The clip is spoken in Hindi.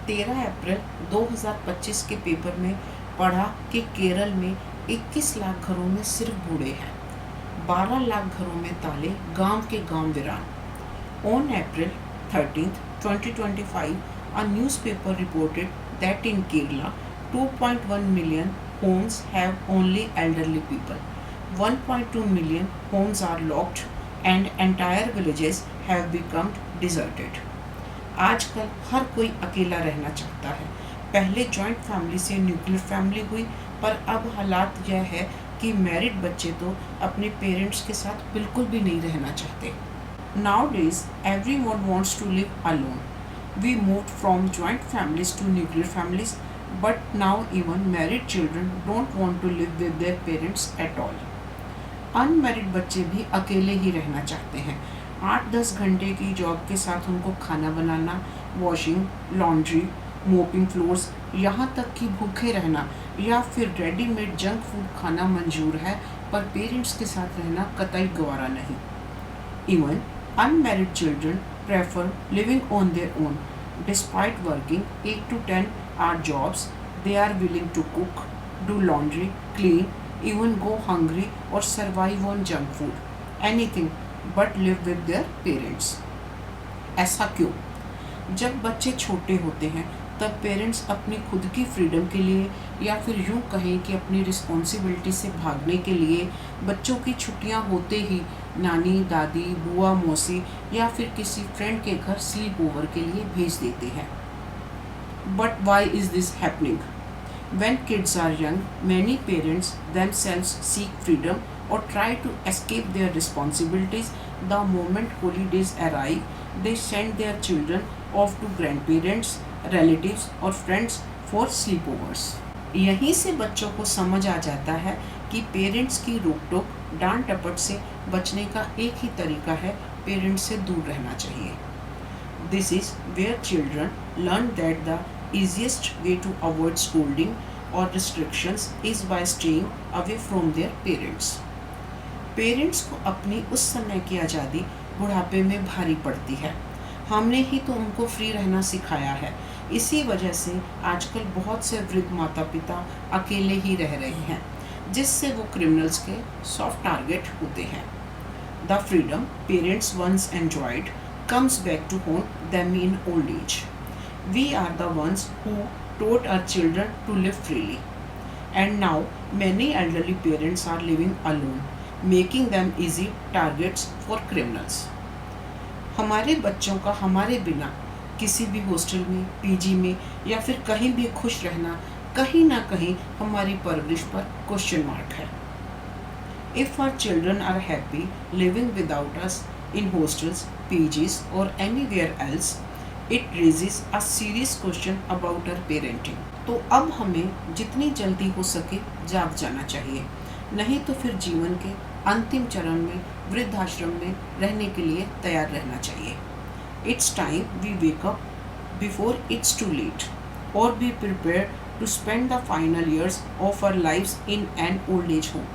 13 अप्रैल 2025 के पेपर में पढ़ा कि केरल में 21 लाख घरों में सिर्फ बूढ़े हैं, 12 लाख घरों में ताले, गांव के गांव वीरान। On April 13th, 2025, a newspaper reported that in Kerala, 2.1 million homes have only elderly people. 1.2 million homes are locked and entire villages have become deserted. आजकल हर कोई अकेला रहना चाहता है। पहले जॉइंट फैमिली से न्यूक्लियर फैमिली हुई, पर अब हालात यह है कि मैरिड बच्चे तो अपने पेरेंट्स के साथ बिल्कुल भी नहीं रहना चाहते। Nowadays, everyone wants to live alone. We moved from joint families to nuclear families, but now even married children don't want to live with their parents at all. Unmarried बच्चे भी अकेले ही रहना चाहते हैं। 8-10 घंटे की जॉब के साथ उनको खाना बनाना, वॉशिंग, लॉन्ड्री, मोपिंग फ्लोर्स, यहाँ तक कि भूखे रहना या फिर रेडीमेड जंक फूड खाना मंजूर है, पर पेरेंट्स के साथ रहना कतई गवारा नहीं। Even unmarried children prefer living on their own. Despite working 8 to 10 hour jobs, they are willing to cook, do laundry, clean, even go hungry or survive on junk food. Anything but live with their parents. ऐसा क्यों? जब बच्चे छोटे होते हैं तब पेरेंट्स अपनी खुद की फ्रीडम के लिए या फिर यूँ कहें कि अपनी रिस्पॉन्सिबिलिटी से भागने के लिए बच्चों की छुट्टियाँ होते ही नानी, दादी, बुआ, मौसी या फिर किसी फ्रेंड के घर स्लीप ओवर के लिए भेज देते हैं। But why is this happening? When kids are young, many parents themselves seek freedom or try to escape their responsibilities. The moment holidays arrive, they send their children off to grandparents, relatives or friends for sleepovers. यहीं से बच्चों को समझ आ जाता है कि पेरेंट्स की रोक टोक, डांट टपट से बचने का एक ही तरीका है, पेरेंट्स से दूर रहना चाहिए। This is where children learn that the easiest way to avoid scolding or restrictions is by staying away from their parents. Parents को अपनी उस समय की आज़ादी बुढ़ापे में भारी पड़ती है। हमने ही तो उनको फ्री रहना सिखाया है। इसी वजह से आजकल बहुत से वृद्ध माता पिता अकेले ही रह रहे हैं, जिससे वो क्रिमिनल्स के सॉफ्ट टारगेट होते हैं। The freedom parents once enjoyed comes back to haunt them in old age. We are the ones who taught our children to live freely. And now many elderly parents are living alone, making them easy targets for criminals. हमारे बच्चों का हमारे बिना किसी भी हॉस्टल में, पीजी में या फिर कहीं भी खुश रहना कहीं ना कहीं हमारी परवरिश पर क्वेश्चन मार्क है। If our children are happy living without us in hostels, PGs or anywhere else, it raises a serious question about our parenting. तो अब हमें जितनी जल्दी हो सके जाग जाना चाहिए, नहीं तो फिर जीवन के अंतिम चरण में वृद्धाश्रम में रहने के लिए तैयार रहना चाहिए। It's time we wake up before it's too late, or be prepared to spend the final years of our lives in an old age home.